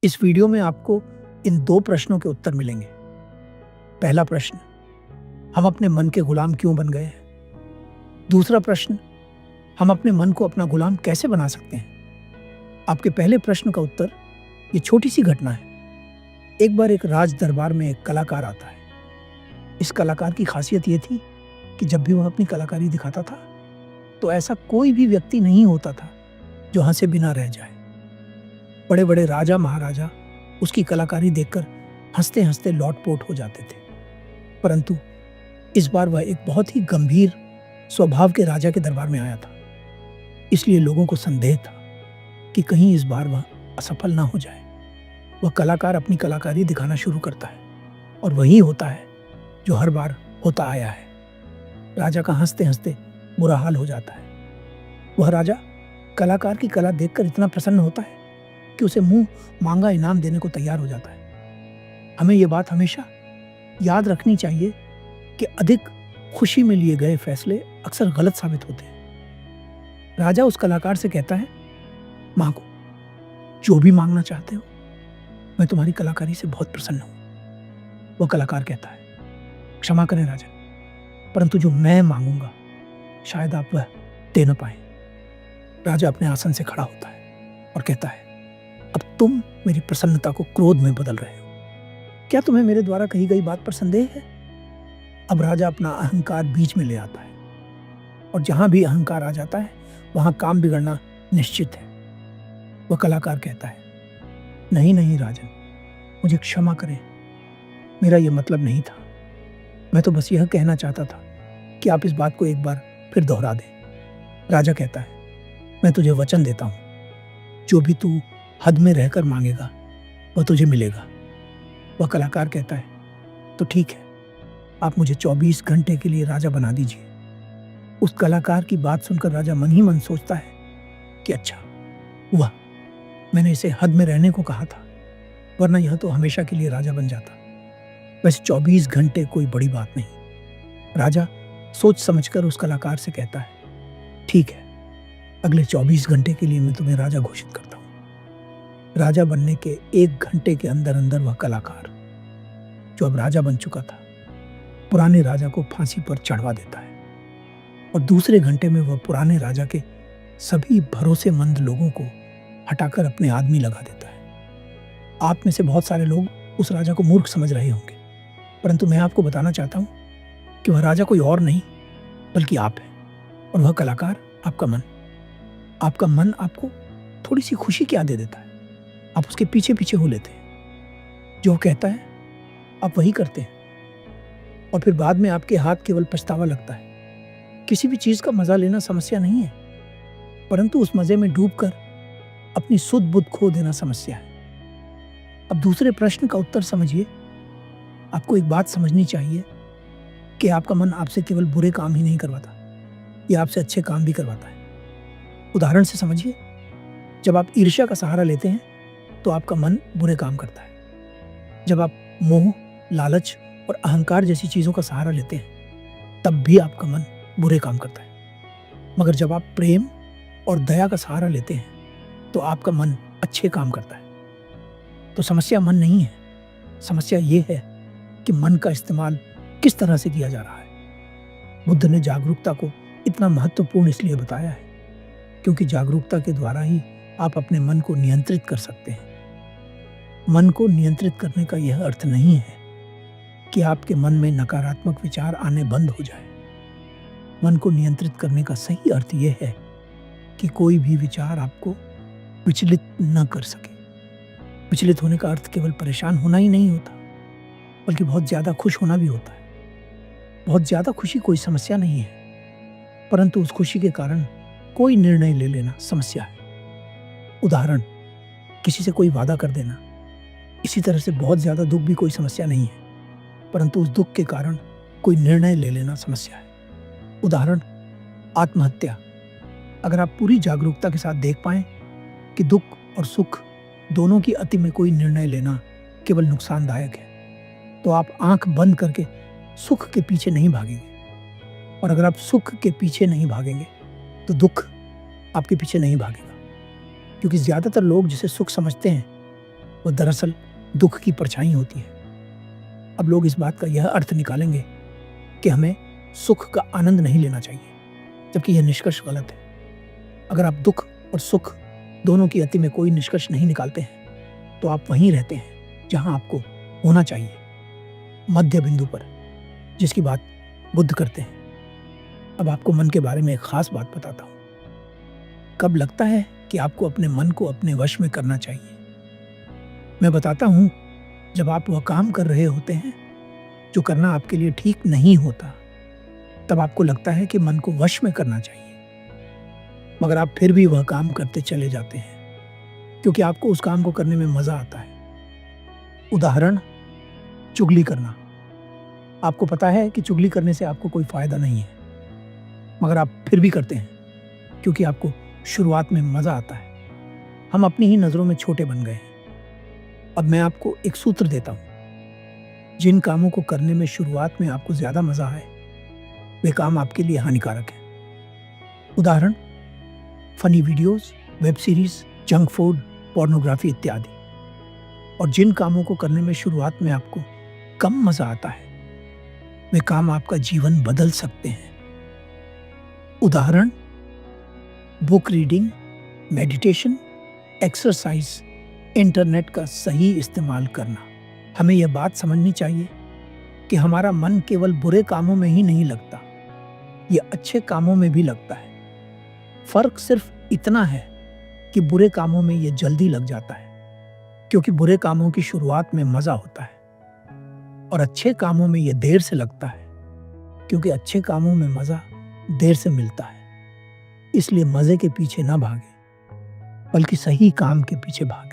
इस वीडियो में आपको इन 2 प्रश्नों के उत्तर मिलेंगे। पहला प्रश्न, हम अपने मन के गुलाम क्यों बन गए हैं? दूसरा प्रश्न, हम अपने मन को अपना गुलाम कैसे बना सकते हैं? आपके पहले प्रश्न का उत्तर, ये छोटी सी घटना है। एक बार एक राज दरबार में एक कलाकार आता है। इस कलाकार की खासियत ये थी कि जब भी वह अपनी कलाकारी दिखाता था, तो ऐसा कोई भी व्यक्ति नहीं होता था जो हंसे बिना रह जाए। बड़े बड़े राजा महाराजा उसकी कलाकारी देखकर हंसते हंसते लोटपोट हो जाते थे। परंतु इस बार वह एक बहुत ही गंभीर स्वभाव के राजा के दरबार में आया था। इसलिए लोगों को संदेह था कि कहीं इस बार वह असफल ना हो जाए। वह कलाकार अपनी कलाकारी दिखाना शुरू करता है और वही होता है जो हर बार होता आया है। राजा का हंसते हंसते बुरा हाल हो जाता है। वह राजा कलाकार की कला देखकर इतना प्रसन्न होता है कि उसे मुंह मांगा इनाम देने को तैयार हो जाता है। हमें यह बात हमेशा याद रखनी चाहिए कि अधिक खुशी में लिए गए फैसले अक्सर गलत साबित होते हैं। राजा उस कलाकार से कहता है, मांगो, जो भी मांगना चाहते हो, मैं तुम्हारी कलाकारी से बहुत प्रसन्न हूं। वह कलाकार कहता है, क्षमा करें राजन, परंतु जो मैं मांगूंगा शायद आप वह दे न पाए। राजा अपने आसन से खड़ा होता है और कहता है, अब तुम मेरी प्रसन्नता को क्रोध में बदल रहे हो। क्या तुम्हें मेरे द्वारा कही गई बात पर संदेह है? अब राजा अपना अहंकार बीच में ले आता है, और जहां भी अहंकार आ जाता है वहां काम बिगड़ना निश्चित है। वह कलाकार कहता है, नहीं नहीं राजन, मुझे क्षमा करें, मेरा यह मतलब नहीं था। मैं तो बस यह कहना चाहता था कि आप इस बात को एक बार फिर दोहरा दें। राजा कहता है, मैं तुझे वचन देता हूं, जो भी तू हद में रहकर मांगेगा वह तुझे मिलेगा। वह कलाकार कहता है, तो ठीक है, आप मुझे 24 घंटे के लिए राजा बना दीजिए। उस कलाकार की बात सुनकर राजा मन ही मन सोचता है कि अच्छा हुआ, मैंने इसे हद में रहने को कहा था, वरना यह तो हमेशा के लिए राजा बन जाता। वैसे 24 घंटे कोई बड़ी बात नहीं। राजा सोच समझकर उस कलाकार से कहता है, ठीक है, अगले 24 घंटे के लिए मैं तुम्हें राजा घोषित करता हूं। राजा बनने के 1 घंटे के अंदर अंदर वह कलाकार, जो अब राजा बन चुका था, पुराने राजा को फांसी पर चढ़वा देता है, और दूसरे घंटे में वह पुराने राजा के सभी भरोसेमंद लोगों को हटाकर अपने आदमी लगा देता है। आप में से बहुत सारे लोग उस राजा को मूर्ख समझ रहे होंगे, परंतु मैं आपको बताना चाहता हूं कि वह राजा कोई और नहीं बल्कि आप है, और वह कलाकार आपका मन। आपका मन आपको थोड़ी सी खुशी क्या दे देता है, आप उसके पीछे पीछे हो लेते हैं। जो कहता है आप वही करते हैं, और फिर बाद में आपके हाथ केवल पछतावा लगता है। किसी भी चीज का मजा लेना समस्या नहीं है, परंतु उस मजे में डूबकर अपनी सुध बुध खो देना समस्या है। अब दूसरे प्रश्न का उत्तर समझिए। आपको एक बात समझनी चाहिए कि आपका मन आपसे केवल बुरे काम ही नहीं करवाता, यह आपसे अच्छे काम भी करवाता है। उदाहरण से समझिए, जब आप ईर्ष्या का सहारा लेते हैं तो आपका मन बुरे काम करता है। जब आप मोह, लालच और अहंकार जैसी चीजों का सहारा लेते हैं तब भी आपका मन बुरे काम करता है। मगर जब आप प्रेम और दया का सहारा लेते हैं तो आपका मन अच्छे काम करता है। तो समस्या मन नहीं है, समस्या ये है कि मन का इस्तेमाल किस तरह से किया जा रहा है। बुद्ध ने जागरूकता को इतना महत्वपूर्ण इसलिए बताया है क्योंकि जागरूकता के द्वारा ही आप अपने मन को नियंत्रित कर सकते हैं। मन को नियंत्रित करने का यह अर्थ नहीं है कि आपके मन में नकारात्मक विचार आने बंद हो जाए। मन को नियंत्रित करने का सही अर्थ यह है कि कोई भी विचार आपको विचलित न कर सके। विचलित होने का अर्थ केवल परेशान होना ही नहीं होता, बल्कि बहुत ज्यादा खुश होना भी होता है। बहुत ज्यादा खुशी कोई समस्या नहीं है, परंतु उस खुशी के कारण कोई निर्णय ले लेना समस्या है। उदाहरण, किसी से कोई वादा कर देना। इसी तरह से बहुत ज्यादा दुख भी कोई समस्या नहीं है, परंतु उस दुख के कारण कोई निर्णय ले लेना समस्या है। उदाहरण, आत्महत्या। अगर आप पूरी जागरूकता के साथ देख पाएं कि दुख और सुख दोनों की अति में कोई निर्णय लेना केवल नुकसानदायक है, तो आप आंख बंद करके सुख के पीछे नहीं भागेंगे। और अगर आप सुख के पीछे नहीं भागेंगे तो दुख आपके पीछे नहीं भागेगा। क्योंकि ज्यादातर लोग जिसे सुख समझते हैं वो दरअसल दुख की परछाई होती है। अब लोग इस बात का यह अर्थ निकालेंगे कि हमें सुख का आनंद नहीं लेना चाहिए, जबकि यह निष्कर्ष गलत है। अगर आप दुख और सुख दोनों की अति में कोई निष्कर्ष नहीं निकालते हैं तो आप वहीं रहते हैं जहां आपको होना चाहिए, मध्य बिंदु पर, जिसकी बात बुद्ध करते हैं। अब आपको मन के बारे में एक खास बात बताता हूं। कब लगता है कि आपको अपने मन को अपने वश में करना चाहिए? मैं बताता हूं, जब आप वह काम कर रहे होते हैं जो करना आपके लिए ठीक नहीं होता, तब आपको लगता है कि मन को वश में करना चाहिए, मगर आप फिर भी वह काम करते चले जाते हैं क्योंकि आपको उस काम को करने में मजा आता है। उदाहरण, चुगली करना। आपको पता है कि चुगली करने से आपको कोई फायदा नहीं है, मगर आप फिर भी करते हैं क्योंकि आपको शुरुआत में मजा आता है। हम अपनी ही नजरों में छोटे बन गए हैं। अब मैं आपको एक सूत्र देता हूं। जिन कामों को करने में शुरुआत में आपको ज्यादा मजा आए, वे काम आपके लिए हानिकारक है। उदाहरण, funny videos, web series, junk food, pornography इत्यादि। और जिन कामों को करने में शुरुआत में आपको कम मजा आता है, वे काम आपका जीवन बदल सकते हैं। उदाहरण, book reading, meditation, exercise, internet का सही इस्तेमाल करना। हमें यह बात समझनी चाहिए कि हमारा मन केवल बुरे कामों में ही नहीं लगता, यह अच्छे कामों में भी लगता है। फर्क सिर्फ इतना है कि बुरे कामों में यह जल्दी लग जाता है क्योंकि बुरे कामों की शुरुआत में मजा होता है, और अच्छे कामों में यह देर से लगता है क्योंकि अच्छे कामों में मजा देर से मिलता है। इसलिए मजे के पीछे ना भागे, बल्कि सही काम के पीछे भागे।